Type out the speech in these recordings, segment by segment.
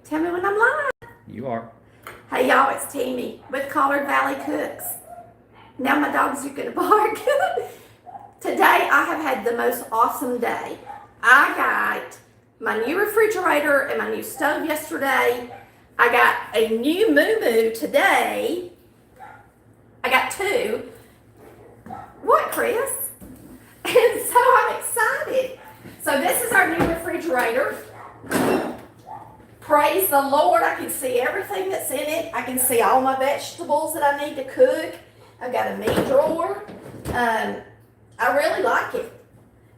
Tell me when I'm live. You are. Hey y'all, it's Tammy with Collard Valley Cooks. Now my dogs are gonna bark. Today I have had the most awesome day. I got my new refrigerator and my new stove yesterday. I got a new moo-moo today. I got two. What, Chris? And so I'm excited. So this is our new refrigerator. Praise the Lord, I can see everything that's in it. I can see all my vegetables that I need to cook. I've got a meat drawer. I really like it.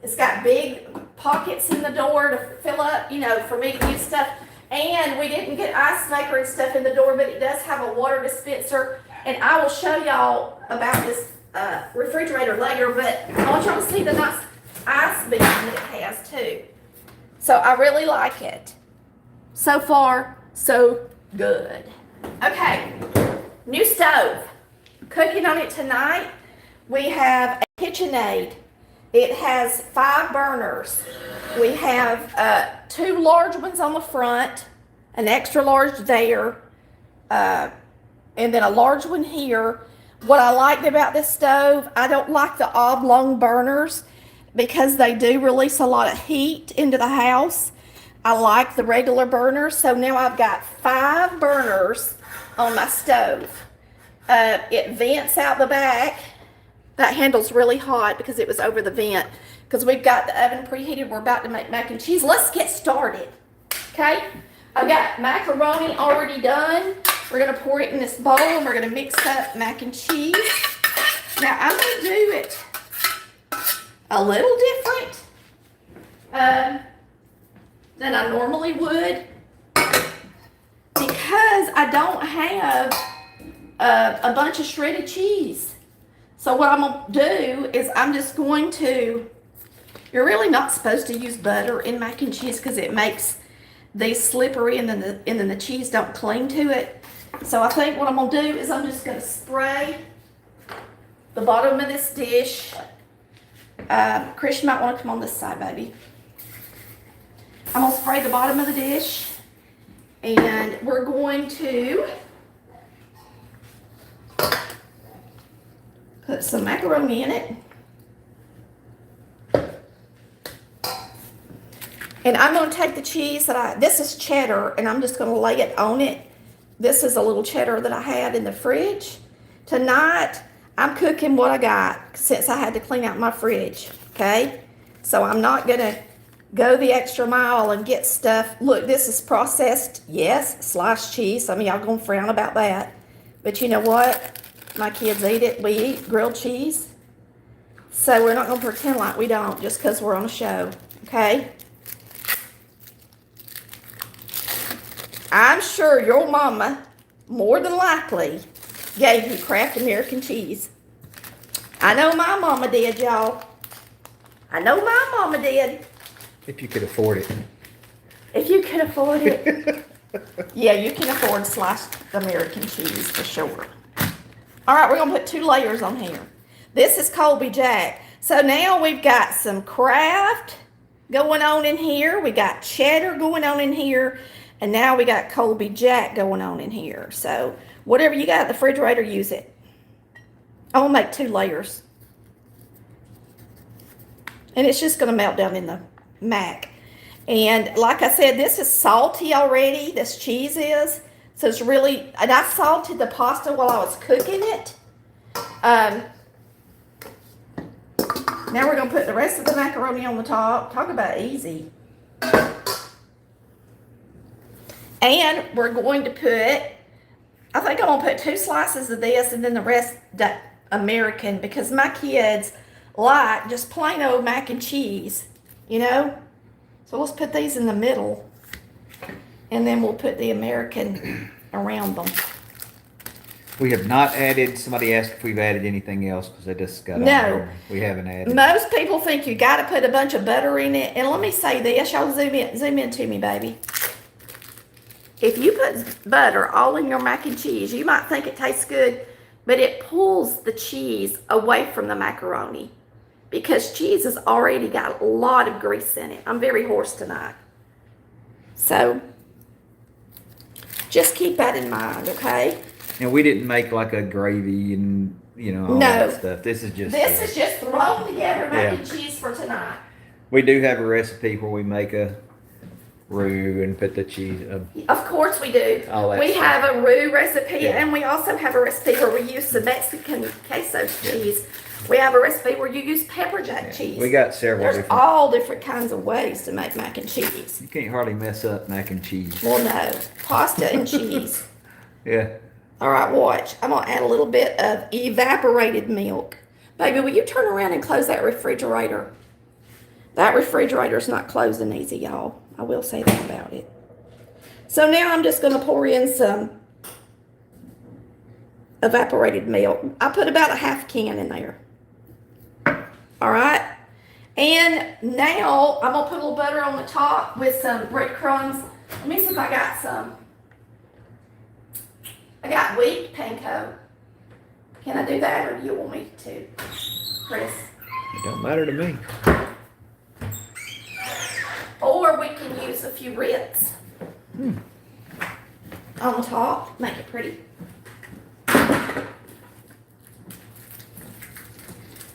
It's got big pockets in the door to fill up, for me to use stuff. And we didn't get ice maker and stuff in the door, but it does have a water dispenser. And I will show y'all about this refrigerator later, but I want y'all to see the nice ice beam that it has too. So I really like it. So far, so good. Okay, new stove. Cooking on it tonight. We have a KitchenAid. It has 5 burners. We have 2 large ones on the front, an extra large there, and then a large one here. What I liked about this stove, I don't like the oblong burners because they do release a lot of heat into the house. I like the regular burners, so now I've got 5 burners on my stove. It vents out the back. That handle's really hot because it was over the vent. Because we've got the oven preheated, we're about to make mac and cheese. Let's get started, okay? I've got macaroni already done. We're gonna pour it in this bowl and we're gonna mix up mac and cheese. Now I'm gonna do it a little different than I normally would because I don't have a bunch of shredded cheese. So what I'm going to do is I'm just going to, you're really not supposed to use butter in mac and cheese because it makes these slippery and then the cheese don't cling to it. So I think what I'm going to do is I'm just going to spray the bottom of this dish. Chris, you might want to come on this side, baby. I'm going to spray the bottom of the dish, and we're going to put some macaroni in it. And I'm going to take the cheese this is cheddar, and I'm just going to lay it on it. This is a little cheddar that I had in the fridge. Tonight, I'm cooking what I got since I had to clean out my fridge, okay? So I'm not going to go the extra mile and get stuff. Look, this is processed, yes, sliced cheese. Some of y'all gonna frown about that. But you know what? My kids eat it. We eat grilled cheese. So we're not gonna pretend like we don't just because we're on a show, okay? I'm sure your mama, more than likely, gave you Kraft American cheese. I know my mama did, y'all. I know my mama did. If you could afford it. If you can afford it. Yeah, you can afford sliced American cheese for sure. All right, we're going to put 2 layers on here. This is Colby Jack. So now we've got some Kraft going on in here. We got cheddar going on in here. And now we got Colby Jack going on in here. So whatever you got in the refrigerator, use it. I'm going to make 2 layers. And it's just going to melt down in the mac. And like I said, this is salty already. This cheese is. So it's really, and I salted the pasta while I was cooking it. Now we're going to put the rest of the macaroni on the top. Talk about easy. And we're going to put, I think I'm going to put 2 slices of this and then the rest American because my kids like just plain old mac and cheese, So let's put these in the middle, and then we'll put the American around them. We have not added, somebody asked if we've added anything else because they just got on No. there. We haven't added. Most people think you got to put a bunch of butter in it, and let me say this, y'all zoom in to me, baby. If you put butter all in your mac and cheese, you might think it tastes good, but it pulls the cheese away from the macaroni. Because cheese has already got a lot of grease in it. I'm very hoarse tonight. So Just keep that in mind, okay? And we didn't make like a gravy and, all No. that stuff. This is just thrown together mac Yeah. and cheese for tonight. We do have a recipe where we make a roux and put the cheese. Of course we do. All that We stuff. have a roux recipe, Yeah. and we also have a recipe where we use the Mexican queso cheese. We have a recipe where you use pepper jack cheese. We got several There's different. all different kinds of ways to make mac and cheese. You can't hardly mess up mac and cheese. Well, no, pasta and cheese. Yeah. All right, watch. I'm gonna add a little bit of evaporated milk. Baby, will you turn around and close that refrigerator? That refrigerator's not closing easy, y'all. I will say that about it. So now I'm just gonna pour in some evaporated milk. I put about a half can in there. All right. And now I'm gonna put a little butter on the top with some breadcrumbs. Let me see if I got some. I got wheat panko. Can I do that, or do you want me to, Chris? It don't matter to me. Or we can use a few Ritz on top, make it pretty.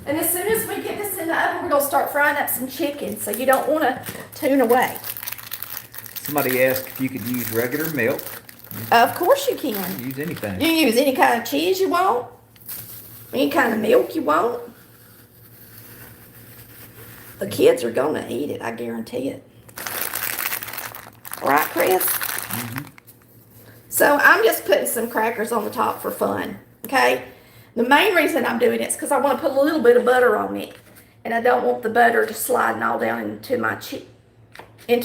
And as soon as we get this in the oven, we're gonna start frying up some chicken, so you don't wanna tune away. Somebody asked if you could use regular milk. Of course you can. Use anything. You can use any kind of cheese you want, any kind of milk you want. The kids are gonna eat it, I guarantee it. Right, Chris? So I'm just putting some crackers on the top for fun, okay? The main reason I'm doing it is because I want to put a little bit of butter on it, and I don't want the butter to sliding all down into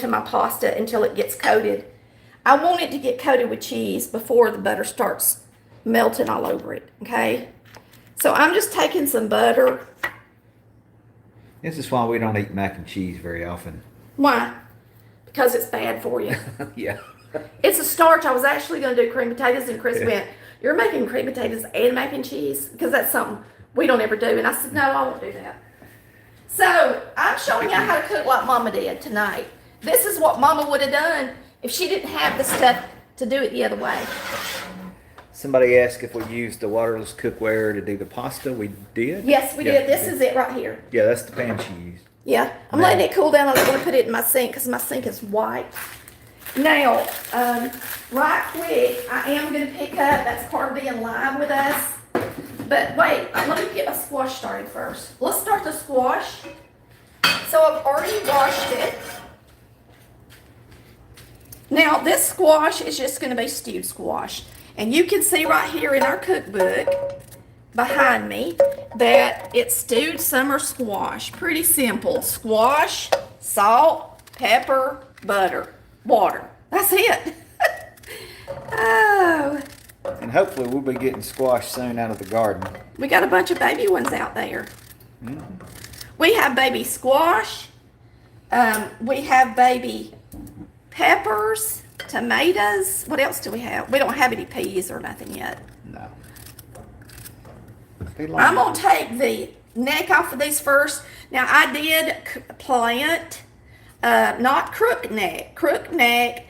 my pasta until it gets coated. I want it to get coated with cheese before the butter starts melting all over it, okay? So I'm just taking some butter. This is why we don't eat mac and cheese very often. Why? Because it's bad for you. Yeah. It's a starch. I was actually going to do cream potatoes, and Chris went, "You're making cream potatoes and mac and cheese?" Because that's something we don't ever do. And I said, "No, I won't do that." So I'm showing you how to cook like Mama did tonight. This is what Mama would have done if she didn't have the stuff to do it the other way. Somebody asked if we used the waterless cookware to do the pasta. We did. Yes, we Yeah, did. This is it right here. Yeah, that's the pan she used. Yeah, I'm letting it cool down. I'm going to put it in my sink because my sink is white. Now, right quick, I am going to pick up, that's part of being live with us. But wait, let me get my squash started first. Let's start the squash. So I've already washed it. Now, this squash is just going to be stewed squash. And you can see right here in our cookbook behind me that it's stewed summer squash. Pretty simple. Squash, salt, pepper, butter, water. That's it. Oh, And hopefully we'll be getting squash soon out of the garden. we got a bunch of baby ones out there. We have baby squash. We have baby peppers, tomatoes. What else do we have? We don't have any peas or nothing yet. No. I'm going to take the neck off of these first. Now, I did plant, not crook neck. Crook neck,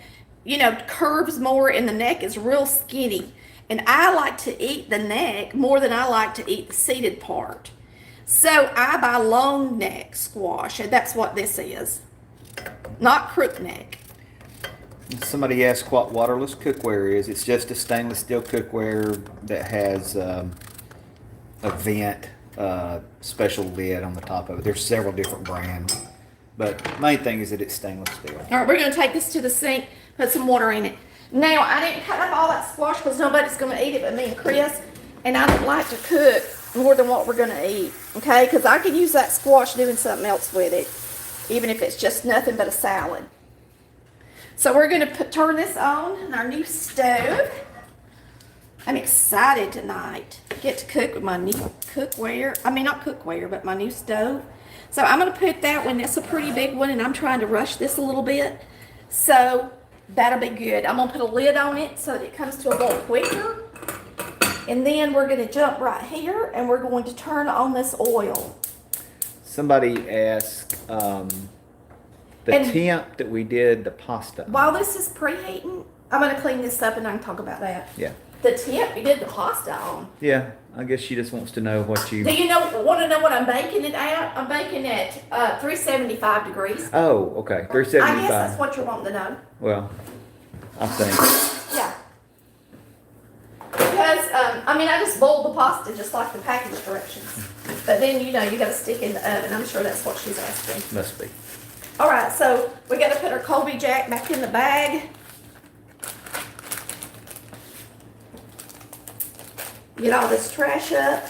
curves more and the neck is real skinny. And I like to eat the neck more than I like to eat the seeded part. So I buy long neck squash, and that's what this is. Not crook neck. Somebody asked what waterless cookware is. It's just a stainless steel cookware that has a vent special lid on the top of it. There's several different brands, but the main thing is that it's stainless steel. All right, we're going to take this to the sink, put some water in it. Now, I didn't cut up all that squash because nobody's going to eat it but me and Chris, and I don't like to cook more than what we're going to eat, okay? Because I could use that squash doing something else with it, even if it's just nothing but a salad. So we're going to turn this on in our new stove. I'm excited tonight to get to cook with my new cookware. I mean, not cookware, but my new stove. So I'm going to put that one. It's a pretty big one, and I'm trying to rush this a little bit. So that'll be good. I'm going to put a lid on it so that it comes to a boil quicker. And then we're going to jump right here, and we're going to turn on this oil. Somebody asked the temp that we did the pasta. While this is preheating, I'm gonna clean this up and I can talk about that. Yeah. The tip you did the pasta on. Yeah, I guess she just wants to know what you. Do you want to know what I'm baking it at? I'm baking at 375 degrees. Oh, okay, I 375. guess that's what you're wanting to know. Well, I think. Yeah. Because, I just boiled the pasta just like the package directions. But then, you got to stick in the oven. I'm sure that's what she's asking. Must be. All right, so we got to put our Colby Jack back in the bag. Get all this trash up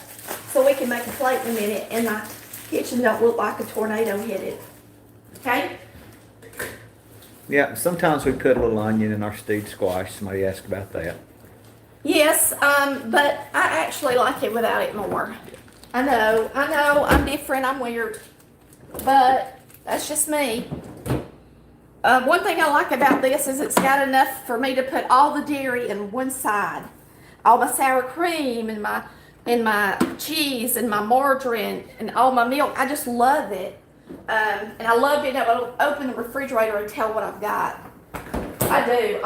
so we can make a plate in a minute and my kitchen don't look like a tornado hit it. Okay? Yeah, sometimes we put a little onion in our stewed squash. Somebody asked about that. Yes, but I actually like it without it more. I know, I'm different, I'm weird, but that's just me. One thing I like about this is it's got enough for me to put all the dairy in one side. All my sour cream and my cheese and my margarine and all my milk. I just love it. And I love being able to open the refrigerator and tell what I've got. I do.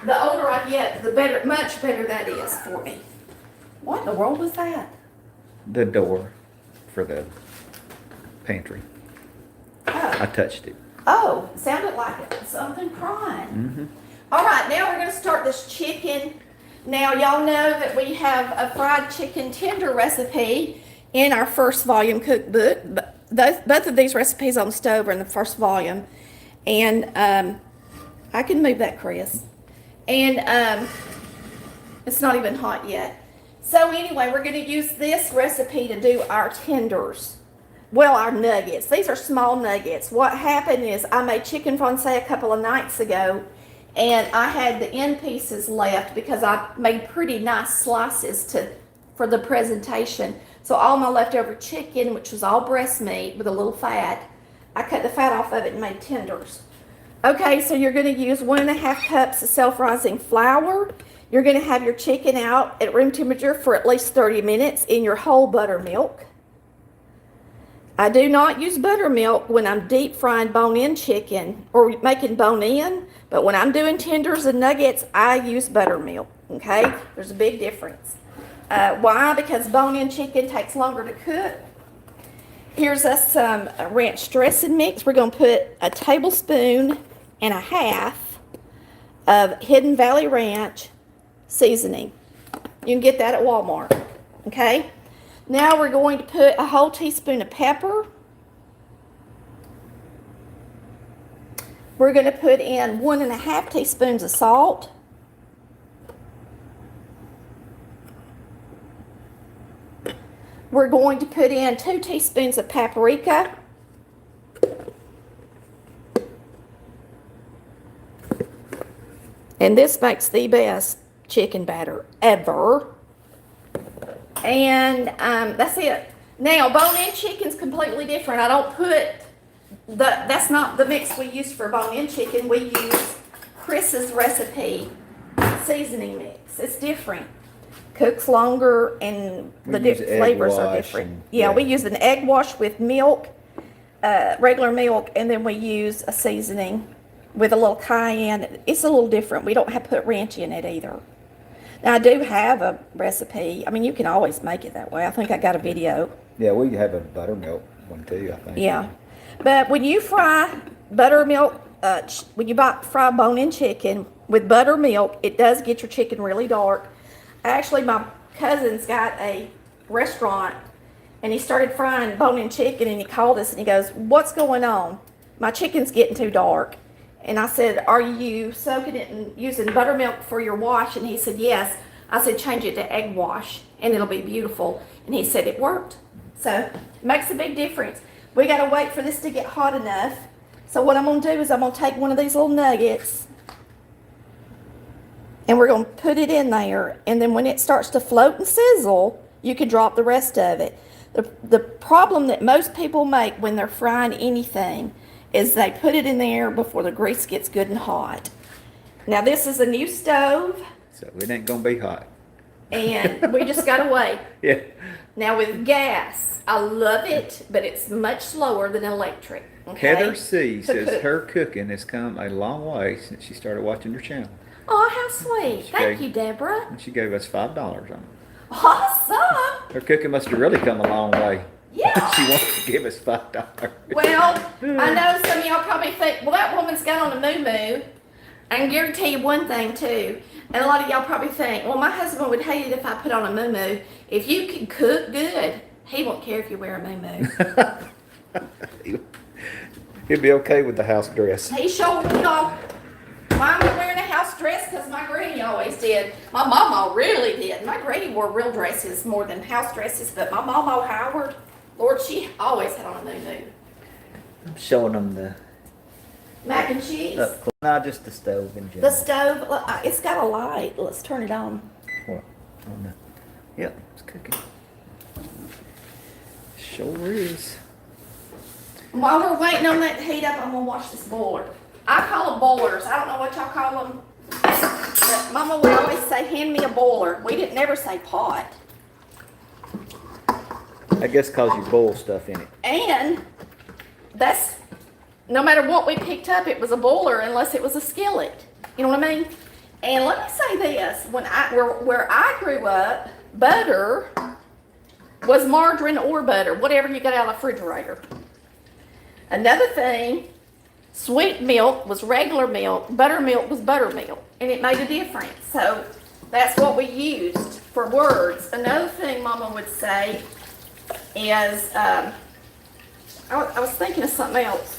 The older I get, the better, much better that is for me. What in the world was that? The door for the pantry. Oh, I touched it. oh, it sounded like it. Something crying. Mm-hmm. All right, now we're going to start this chicken. Now, y'all know that we have a fried chicken tender recipe in our first volume cookbook. Both of these recipes on the stove are in the first volume. And I can move that, Chris. And it's not even hot yet. So anyway, we're going to use this recipe to do our tenders. Well, our nuggets. These are small nuggets. What happened is I made chicken francais a couple of nights ago. And I had the end pieces left because I made pretty nice slices for the presentation. So all my leftover chicken, which was all breast meat with a little fat, I cut the fat off of it and made tenders. Okay, so you're going to use 1.5 cups of self-rising flour. You're going to have your chicken out at room temperature for at least 30 minutes in your whole buttermilk. I do not use buttermilk when I'm deep frying bone-in chicken or making bone-in, but when I'm doing tenders and nuggets, I use buttermilk, okay? There's a big difference. Why? Because bone-in chicken takes longer to cook. Here's us some ranch dressing mix. We're going to put a tablespoon and a half of Hidden Valley Ranch seasoning. You can get that at Walmart, okay? Now we're going to put a whole teaspoon of pepper. We're going to put in 1.5 teaspoons of salt. We're going to put in 2 teaspoons of paprika. And this makes the best chicken batter ever. And that's it. Now, bone-in chicken's completely different. I don't put that's not the mix we use for bone-in chicken. We use Chris's recipe seasoning mix. It's different. Cooks longer and the flavors are different. Yeah, we use an egg wash with milk, regular milk, and then we use a seasoning with a little cayenne. It's a little different. We don't have to put ranch in it either. Now, I do have a recipe. I mean, you can always make it that way. I think I got a video. Yeah, we have a buttermilk one too, I think. Yeah. But when you fry buttermilk, when you fry bone-in chicken with buttermilk, it does get your chicken really dark. Actually, my cousin's got a restaurant, and he started frying bone-in chicken, and he called us, and he goes, "What's going on? My chicken's getting too dark." And I said, "Are you soaking it and using buttermilk for your wash?" And he said, "Yes." I said, "Change it to egg wash, and it'll be beautiful." And he said it worked. So it makes a big difference. We got to wait for this to get hot enough. So what I'm going to do is I'm going to take one of these little nuggets, and we're going to put it in there. And then when it starts to float and sizzle, you can drop the rest of it. The problem that most people make when they're frying anything is they put it in there before the grease gets good and hot. Now, this is a new stove. So it ain't going to be hot. and we just gotta wait. Yeah. Now with gas, I love it, but it's much slower than electric. Okay? Heather C. To says cook. her cooking has come a long way since she started watching your channel. Oh, how sweet! Thank Okay. you, Deborah. And she gave us $5 on it. Awesome. Her cooking must have really come a long way. Yeah. She wants to give us $5. Well, I know some of y'all probably think, well, that woman's got on a moo-moo. I can guarantee you one thing too, and a lot of y'all probably think, well, my husband would hate it if I put on a moo-moo. If you can cook good, he won't care if you wear a moo-moo. He'll be okay with the house dress. He sure will. Why am I wearing a house dress? Because my granny always did. My mama really did. My granny wore real dresses more than house dresses, but my mama Howard, Lord, she always had on a moo-moo. I'm showing them the Mac and cheese. not just the stove in The general. stove, look, it's got a light. Let's turn it on. What? On the, Yep, it's cooking. Sure is. While we're waiting on that to heat up, I'm gonna wash this boiler. I call them boilers. I don't know what y'all call them. But Mama would always say, hand me a boiler. We didn't never say pot. I guess cause you boil stuff in it. And that's, no matter what we picked up, it was a boiler unless it was a skillet. You know what I mean? And let me say this, where I grew up, butter was margarine or butter, whatever you got out of the refrigerator. Another thing, sweet milk was regular milk, buttermilk was buttermilk, and it made a difference. So that's what we used for words. Another thing Mama would say is, I was thinking of something else.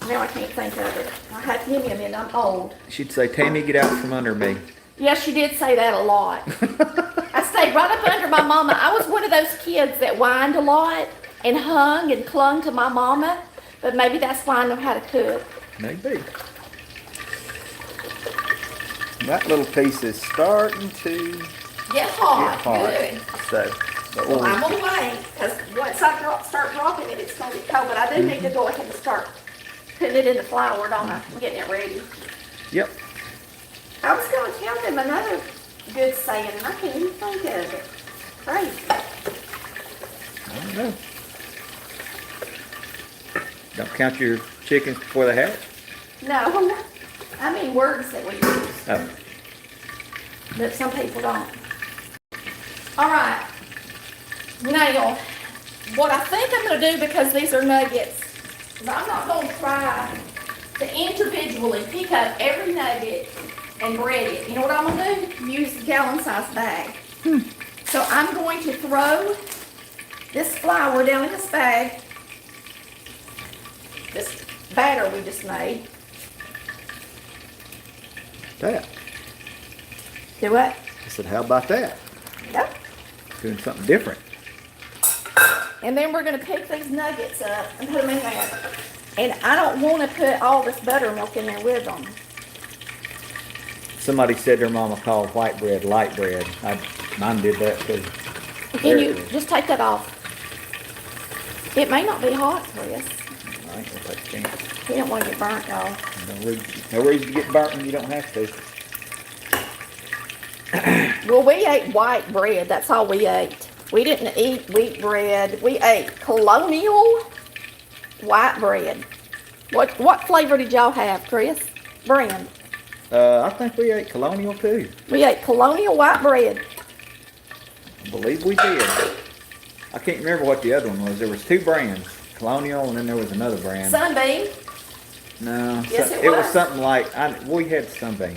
Now I can't think of it. I have to give me a minute, I'm old. She'd say, Tammy, get out from under me. Yeah, she did say that a lot. I stayed right up under my mama. I was one of those kids that whined a lot and hung and clung to my mama, but maybe that's why I know how to cook. Maybe. That little piece is starting to Get hot, get hot. good. So, but Well, we'll- I'm gonna wait, because once I start dropping it, it's gonna be cold, but I do need to go ahead and start putting it in the flour, don't I? I'm getting it ready. yep. I was gonna tell them another good saying, and I can't even think of it. Crazy. I don't know. Don't count your chickens before they hatch. No, I mean words that we use, Oh, that some people don't. All right. Now, what I think I'm gonna do, because these are nuggets, is I'm not gonna try to individually pick up every nugget and bread it. You know what I'm gonna do? Use a gallon-sized bag. So I'm going to throw this flour down in this bag, this batter we just made. that. Do what? I said, how about that? Yep. Doing something different. And then we're gonna pick these nuggets up and put them in there. And I don't wanna put all this buttermilk in there with them. Somebody said their mama called white bread light bread. Mine did that too. Can you just take that off? It may not be hot, Chris. All right, we'll take a chance. We don't wanna get burnt, y'all. No reason to get burnt when you don't have to. Well, we ate white bread, that's all we ate. We didn't eat wheat bread. We ate colonial white bread. What flavor did y'all have, Chris? Brand. I think we ate colonial too. We ate colonial white bread. I believe we did. I can't remember what the other one was. There was two brands, colonial, and then there was another brand. Sunbeam. No, Yes, it it was was. something like we had Sunbeam,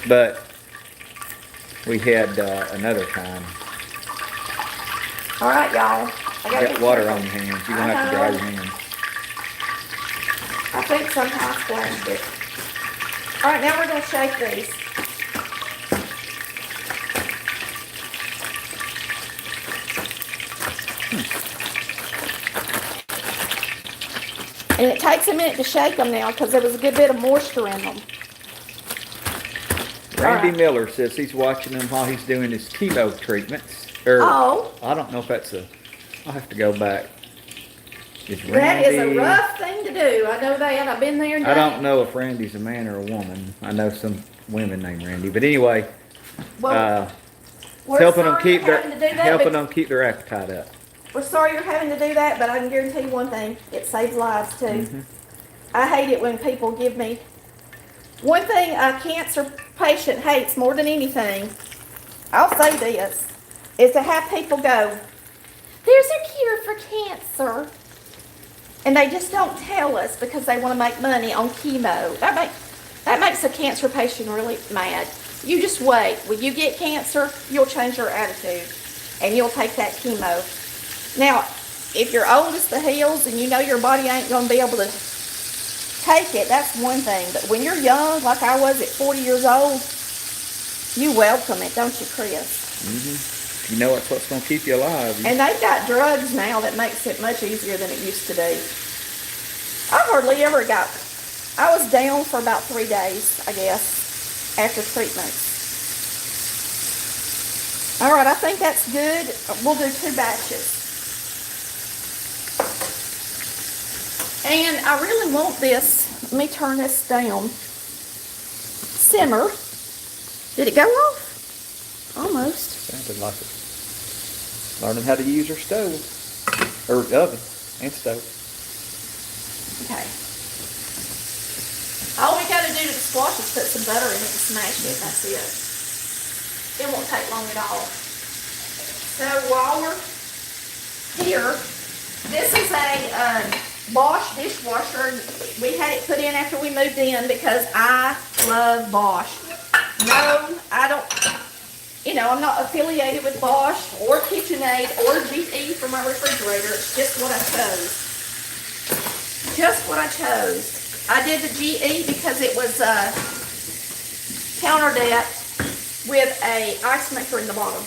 but we had another kind. All right, y'all. I You gotta got get water careful. on your hands. You're I gonna have to dry know. your hands. I think somehow I splashed it. All right, now we're gonna shake these. And it takes a minute to shake them now because there was a good bit of moisture in them. Randy Alright. Miller says he's watching them while he's doing his chemo treatments. Oh. I don't know if that's I'll have to go back. Is That is a Randy- rough thing to do. I know that. I've been there and I done don't it. know if Randy's a man or a woman. I know some women named Randy, but anyway, Well, We're helping them sorry keep you're their having to do that, helping but- them keep their appetite up. We're sorry you're having to do that, but I can guarantee you one thing, it saves lives too. Mm-hmm. I hate it when people give me, one thing a cancer patient hates more than anything, I'll say this, is to have people go, there's a cure for cancer. And they just don't tell us because they want to make money on chemo. That makes a cancer patient really mad. You just wait. When you get cancer, you'll change your attitude and you'll take that chemo. Now, if you're old as the hills and you know your body ain't going to be able to take it, that's one thing. But when you're young, like I was at 40 years old, you welcome it, don't you, Chris? Mm-hmm. You know it's what's going to keep you alive. And they've got drugs now that makes it much easier than it used to be. I hardly ever I was down for about 3 days, I guess, after treatment. All right, I think that's good. We'll do 2 batches. And I really want this, let me turn this down, simmer. Did it go off? Almost. Sounded like it. Learning how to use your stove, or oven, and stove. Okay. All we gotta do to the squash is put some butter in it and smash it, and that's it. It won't take long at all. So while we're here, this is a Bosch dishwasher. We had it put in after we moved in because I love Bosch. No, I don't, I'm not affiliated with Bosch or KitchenAid or GE for my refrigerator. It's just what I chose. Just what I chose. I did the GE because it was counter depth with a ice maker in the bottom.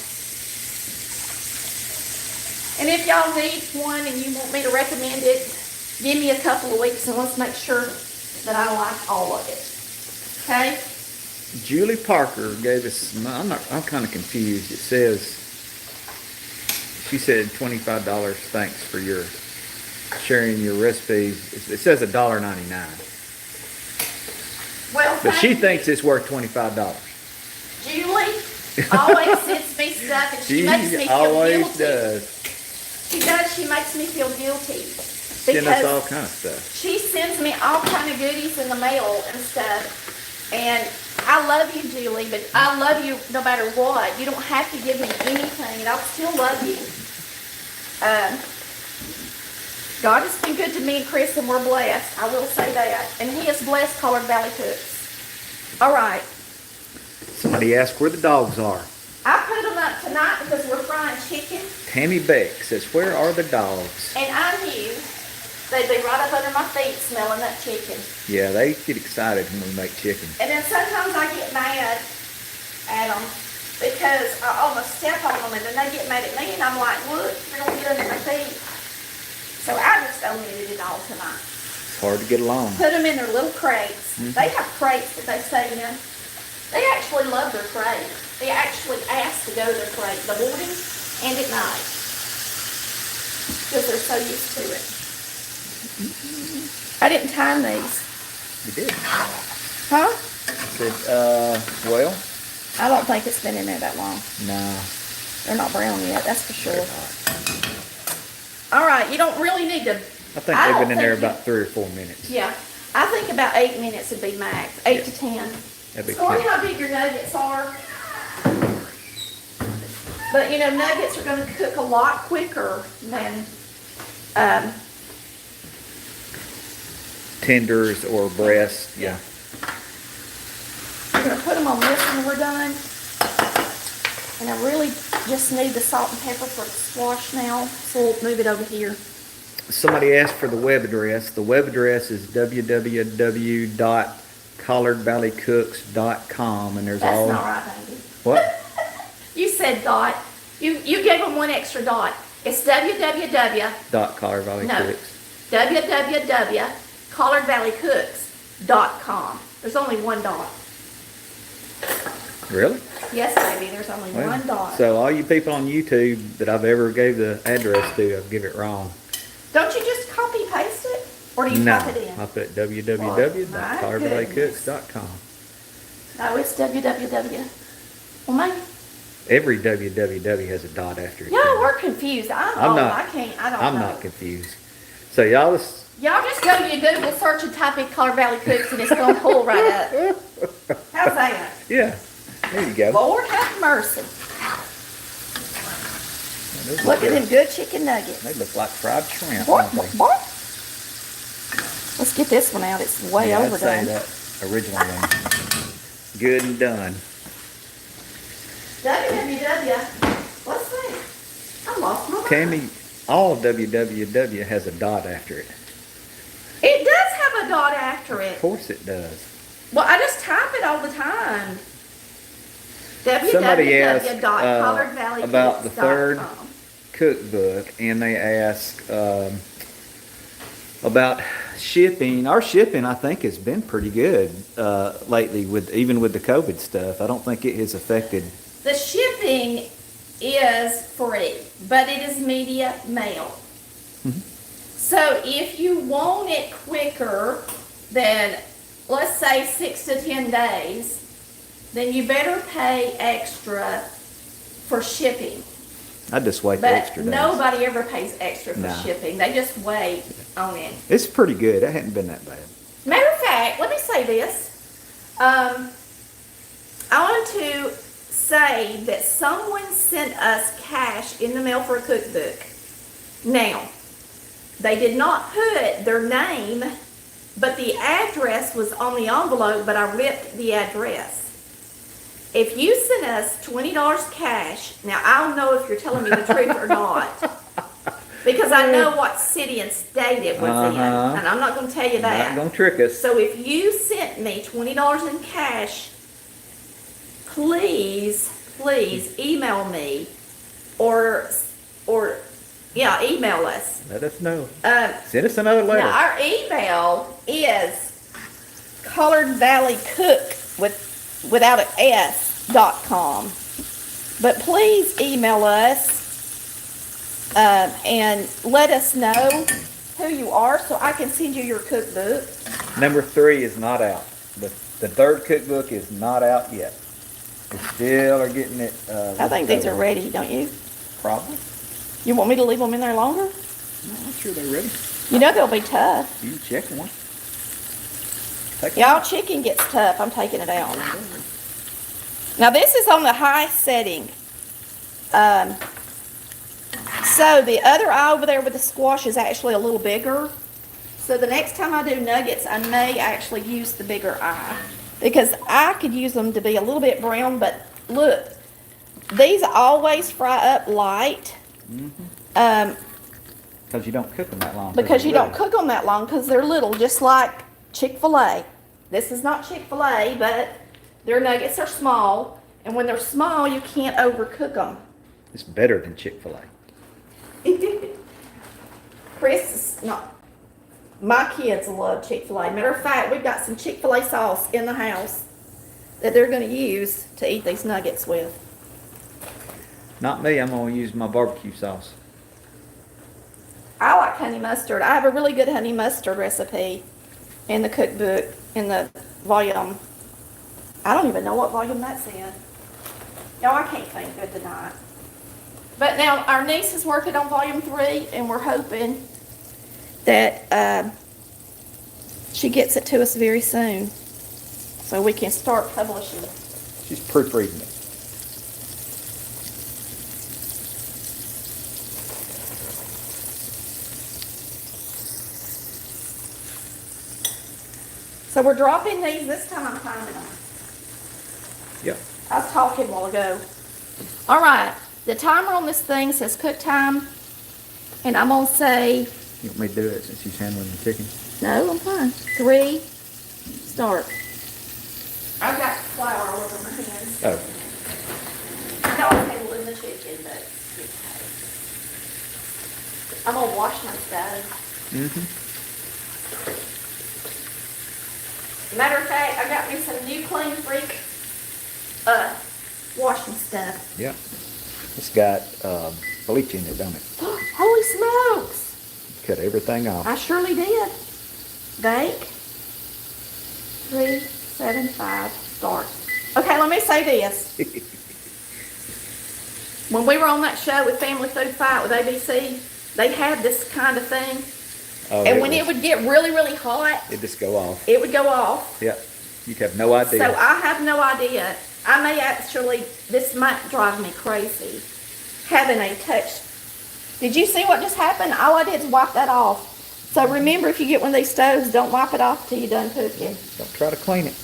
And if y'all need one and you want me to recommend it, give me a couple of weeks and let's make sure that I like all of it. Okay? Julie Parker gave us, I'm kind of confused. It says, she said $25, thanks for your sharing your recipes. It says $1.99. Well, But she thank thinks it's worth $25. Julie always sends me stuff and she makes me feel always guilty. does. She does. She makes me feel guilty. Send us all Because kind of stuff. she sends me all kind of goodies in the mail and stuff. And I love you, Julie, but I love you no matter what. You don't have to give me anything, and I'll still love you. God has been good to me and Chris, and we're blessed. I will say that. And he has blessed Collard Valley Cooks. All right. Somebody asked where the dogs are. I put them up tonight because we're frying chicken, Tammy Beck says, where are the dogs? and I knew they'd be right up under my feet smelling that chicken. Yeah, they get excited when we make chicken. And then sometimes I get mad at them because I almost step on them, and then they get mad at me, and I'm like, look, you're going to get under my feet. So I just omitted it all tonight. It's hard to get along. Put them in their little crates. Mhm. They have crates that they stay in. They actually love their crate. They actually ask to go to their crate in the morning and at night because they're so used to it. I didn't time these. You did. Huh? Said, well, I don't think it's been in there that long. no. They're not brown yet, that's for sure. All right, you don't really need to. I think I they've don't been in there think you- about 3 or 4 minutes. Yeah, I think about 8 minutes would be max, 8 to 10. That'd be Sorry quick. how big your nuggets are. But nuggets are gonna cook a lot quicker than, Tenders or breasts, yeah. we're gonna put them on this when we're done. And I really just need the salt and pepper for the squash now, so we'll move it over here. Somebody asked for the web address. The web address is www.collardvalleycooks.com, and there's That's all. not right, baby. What? You said dot. You gave them one extra dot. It's www. Collar Valley No. Cooks. www.collardvalleycooks.com. There's only one dot. Really? Yes, baby, there's only Well, one dot. So all you people on YouTube that I've ever gave the address to, I've give it wrong. Don't you just copy paste it? Or do you No, type it in? I put www.collarvalleycooks.com. No, it's www. Well, maybe. Every www has a dot after it. Y'all, we're confused. I'm I'm old. not. I can't. I don't I'm know. not confused. So y'all, Y'all just go to your Google search and type in Color Valley Cooks and it's gonna pull right up. How's that? yeah, there you go. Lord have mercy. Those Look at good. them good chicken nuggets. They look like fried shrimp. Bark, don't bark, they? bark. Let's get this one out. It's way Yeah, I'd say overdone. that original one. Good and done. www. Let's see. I lost my mind. Tammy, all www has a dot after it. It does have a dot after it. Of course it does. Well, I just type it all the time. Somebody asked www.coloredvalleycooks.com. about the third cookbook, and they asked about shipping. Our shipping, I think, has been pretty good lately, even with the COVID stuff. I don't think it has affected. The shipping is free, but it is media mail. Mm-hmm. So if you want it quicker than, let's say, 6 to 10 days, then you better pay extra for shipping. I just wait the But extra days. nobody ever pays extra for Nah. shipping. They just wait on it. It's pretty good. It hadn't been that bad. Matter of fact, let me say this. I want to say that someone sent us cash in the mail for a cookbook. Now, they did not put their name, but the address was on the envelope, but I ripped the address. If you send us $20 cash, now I don't know if you're telling me the truth or not, because I know what city and state it was in, Uh-huh. and I'm not going to tell you Not that. gonna trick us. So if you sent me $20 in cash, please email me, or email us. Let us know. Um, Send us another letter. Now, our email is without an S.com. But please email us and let us know who you are so I can send you your cookbook. Number 3 is not out. The third cookbook is not out yet. We still are getting it. I think these are ready, don't you? Probably. You want me to leave them in there longer? I'm not sure they're ready. You know they'll be tough. You check one. Take Y'all, chicken gets tough. I'm taking it out. Now this is on the high setting. So the other eye over there with the squash is actually a little bigger. So the next time I do nuggets, I may actually use the bigger eye. Because I could use them to be a little bit brown, but look, these always fry up light. Because you don't cook them that long. Because you they're don't cook them that long because they're little, just like Chick-fil-A. This is not Chick-fil-A, but their nuggets are small. And when they're small, you can't overcook them. It's better than Chick-fil-A. Chris is not. My kids love Chick-fil-A. Matter of fact, we've got some Chick-fil-A sauce in the house that they're going to use to eat these nuggets with. Not me. I'm going to use my barbecue sauce. I like honey mustard. I have a really good honey mustard recipe in the cookbook, in the volume. I don't even know what volume that's in. Y'all, I can't think good tonight. But now our niece is working on volume 3, and we're hoping that she gets it to us very soon so we can start publishing. She's proofreading it. So we're dropping these. This time I'm timing them. Yep. I was talking a while ago. All right. The timer on this thing says cook time. And I'm going to say, You want me to do it since she's handling the chicken? no, I'm fine. 3, start. I've got flour all over my hands. Oh. I know I'm handling the chicken, but I'm going to wash my stove. Mm-hmm. Matter of fact, I got me some New Clean Freak washing stuff. Yep. It's got bleach in it, don't it? Holy smokes! Cut everything off. I surely did. Bake. 3, 7, 5, start. Okay, let me say this. When we were on that show with Family Food Fight with ABC, they had this kind of thing. Oh, And when it would get really, really hot, it'd just go off. it would go off. Yep. You'd have no idea. So I have no idea. I may actually, this might drive me crazy, having a touch. Did you see what just happened? All I did is wipe that off. So remember, if you get one of these stoves, don't wipe it off till you're done cooking. Don't try to clean it.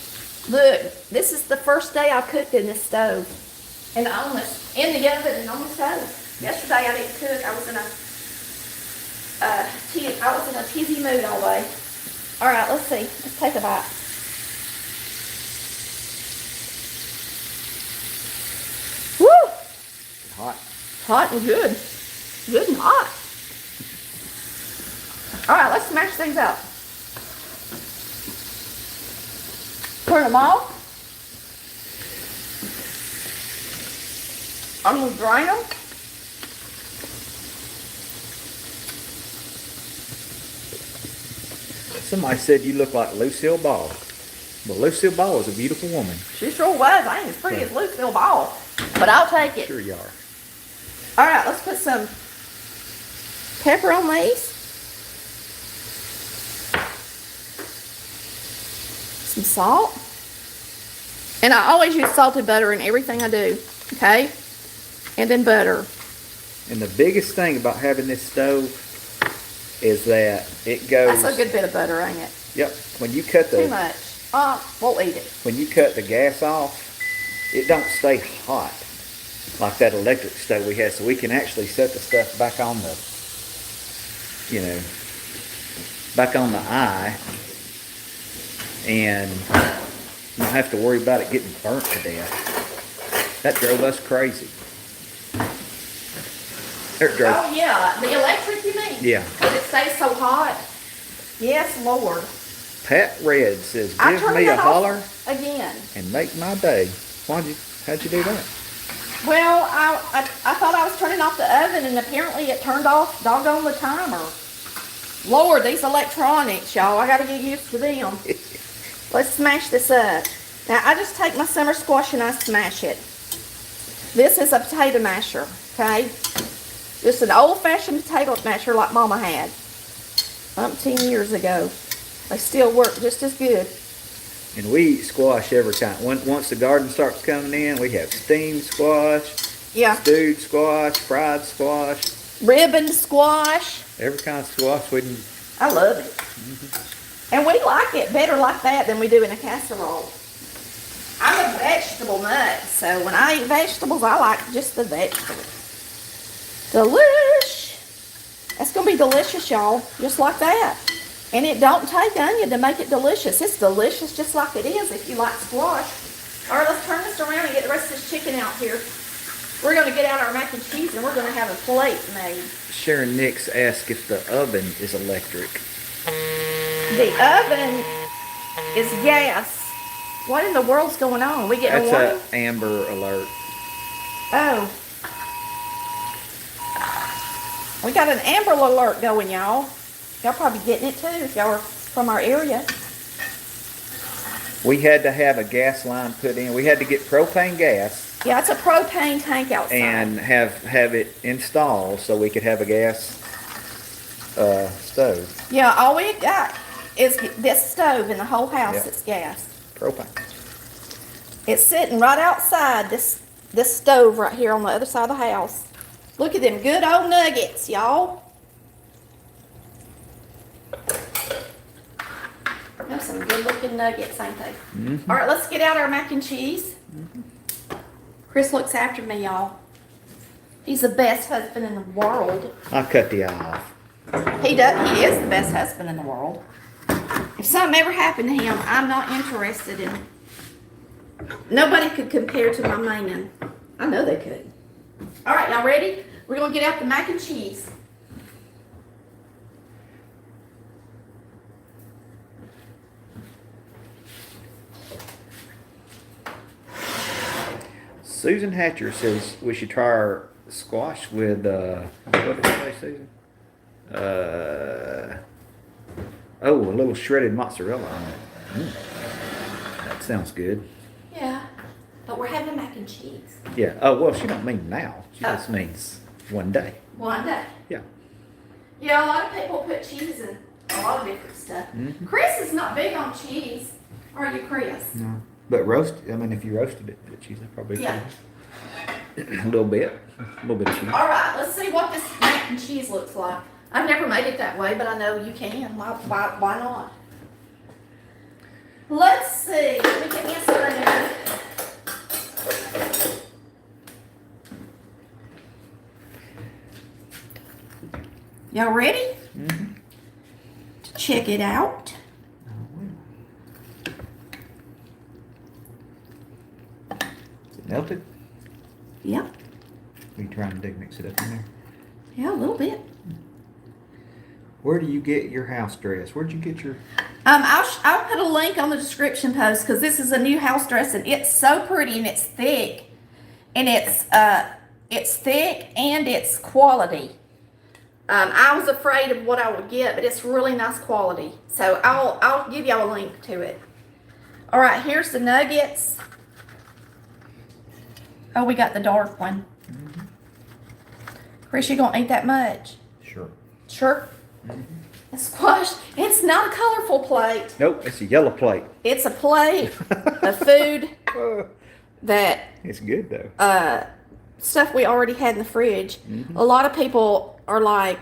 Look, this is the first day I cooked in this stove. In the oven and on the stove. Yesterday I didn't cook. I was in a tizzy mood all day. All right, let's see. Let's take a bite. Woo! Hot. Hot and good. Good and hot. All right, let's smash things up. Turn them off. I'm gonna drain them. Somebody said you look like Lucille Ball. Well, Lucille Ball is a beautiful woman. She sure was. I ain't as pretty as Lucille Ball, but I'll take it. Sure you are. All right, let's put some pepper on these. Some salt. And I always use salted butter in everything I do, okay? And then butter. And the biggest thing about having this stove is that it goes. That's a good bit of butter, ain't it? Yep. When you cut Too much. We'll eat it. When you cut the gas off, it don't stay hot like that electric stove we had. So we can actually set the stuff back on the, back on the eye, and you don't have to worry about it getting burnt to death. That drove us crazy. Oh yeah, the electric you mean? Yeah. Because it stays so hot. Yes, Lord. Pat Red says, I "Give turned me a that off holler again. and make my day." How'd you do that? Well, I thought I was turning off the oven, and apparently it turned off doggone the timer. Lord, these electronics, y'all, I got to get used to them. Let's smash this up. Now, I just take my summer squash and I smash it. This is a potato masher, okay? Just an old-fashioned potato masher like Mama had 10 years ago. They still work just as good. And we eat squash every time. Once the garden starts coming in, we have steamed squash, Yeah. stewed squash, fried squash, Ribbon squash. every kind of squash we can. I love it. And we like it better like that than we do in a casserole. I'm a vegetable nut, so when I eat vegetables, I like just the vegetables. Delish! That's going to be delicious, y'all. Just like that. And it don't take onion to make it delicious. It's delicious just like it is if you like squash. All right, let's turn this around and get the rest of this chicken out here. We're going to get out our mac and cheese and we're going to have a plate made. Sharon Nix asked if the oven is electric. The oven is gas. What in the world's going on? We getting a warning? That's an Amber Alert. Oh. We got an Amber Alert going, y'all. Y'all probably getting it too if y'all are from our area. We had to have a gas line put in. We had to get propane gas Yeah, it's a propane tank outside. and have it installed so we could have a gas stove. Yeah, all we got is this stove in the whole house. Yeah. It's gas. Propane. It's sitting right outside this stove right here on the other side of the house. Look at them good old nuggets, y'all. Them some good looking nuggets, ain't they? Mm-hmm. All right, let's get out our mac and cheese. Chris looks after me, y'all. He's the best husband in the world. I'll cut the eye off. He does. He is the best husband in the world. If something ever happened to him, I'm not interested in. Nobody could compare to my man. I know they could. All right, y'all ready? We're gonna get out the mac and cheese. Susan Hatcher says we should try our squash with what did you say, Susan? A little shredded mozzarella on it. That sounds good. Yeah. But but we're having mac and cheese. Yeah. Oh, well, she don't mean now. She Oh. just means one day. One day. Yeah. Yeah, a lot of people put cheese in a lot of different stuff. Mhm. Chris is not big on cheese. Are you, Chris? No. But I mean, if you roasted it, the cheese, I'd probably Yeah. a little bit of cheese. All right, let's see what this mac and cheese looks like. I've never made it that way, but I know you can. Why not? Let's see. Let me get me a spoon. Y'all ready? Mm-hmm. To check it out. Is it melted? Yeah, Are you trying to mix it up in there? yeah, a little bit. Where do you get your house dress? Where'd you get your? I'll put a link on the description post because this is a new house dress and it's so pretty and it's thick, and it's thick and it's quality. I was afraid of what I would get, but it's really nice quality. So I'll give y'all a link to it. All right, here's the nuggets. Oh, we got the dark one. Mm-hmm. Chris, you gonna eat that much? Sure. Sure. Mm-hmm. It's squash. It's not a colorful plate. Nope, it's a yellow plate. It's a plate of food that It's good though. stuff we already had in the fridge. Mm-hmm. A lot of people are like,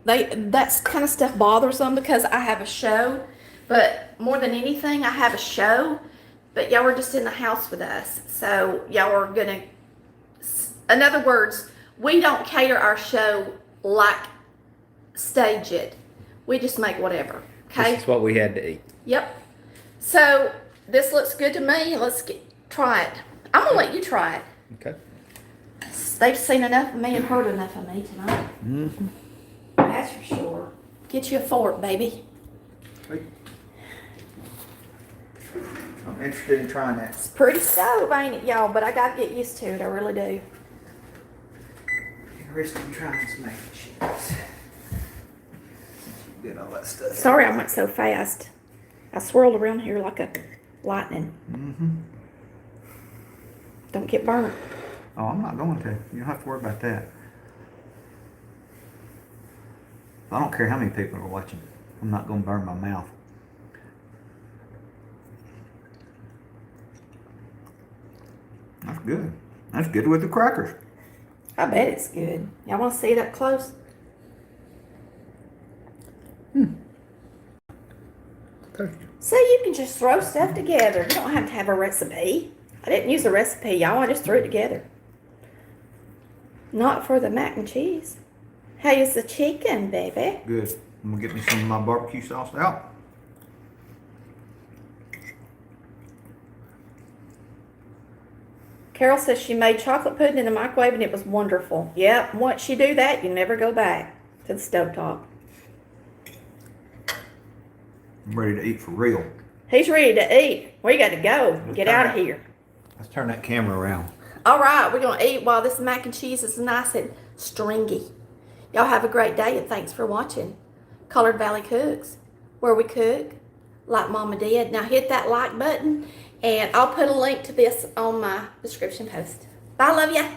that's kind of stuff bothers them because I have a show. But more than anything, I have a show. But y'all are just in the house with us, so y'all are gonna. In other words, we don't cater our show like stage it. We just make whatever. Okay. This is what we had to eat. Yep. So this looks good to me. Let's try it. I'm gonna let you try it. Okay. They've seen enough of me and heard enough of me tonight. Mm-hmm. That's for sure. Get you a fork, baby. I'm interested in trying that. It's pretty stove, ain't it, y'all? But I gotta get used to it. I really do. Interested in trying this mac and cheese. Get all that stuff. Sorry I went so fast. I swirled around here like a lightning. Mm-hmm. Don't get burnt. Oh, I'm not going to. You don't have to worry about that. I don't care how many people are watching. I'm not going to burn my mouth. That's good. That's good with the crackers. I bet it's good. Y'all want to see it up close? Okay. So you can just throw stuff together. You don't have to have a recipe. I didn't use a recipe, y'all. I just threw it together. Not for the mac and cheese. How's the chicken, baby? Good. I'm going to get me some of my barbecue sauce out. Carol says she made chocolate pudding in the microwave and it was wonderful. Yep, once you do that, you never go back to the stovetop. I'm ready to eat for real. He's ready to eat. We got to go. Get out of here. Let's turn that camera around. All right, we're going to eat while this mac and cheese is nice and stringy. Y'all have a great day and thanks for watching Colored Valley Cooks, where we cook like Mama did. Now hit that like button and I'll put a link to this on my description post. Bye, love ya.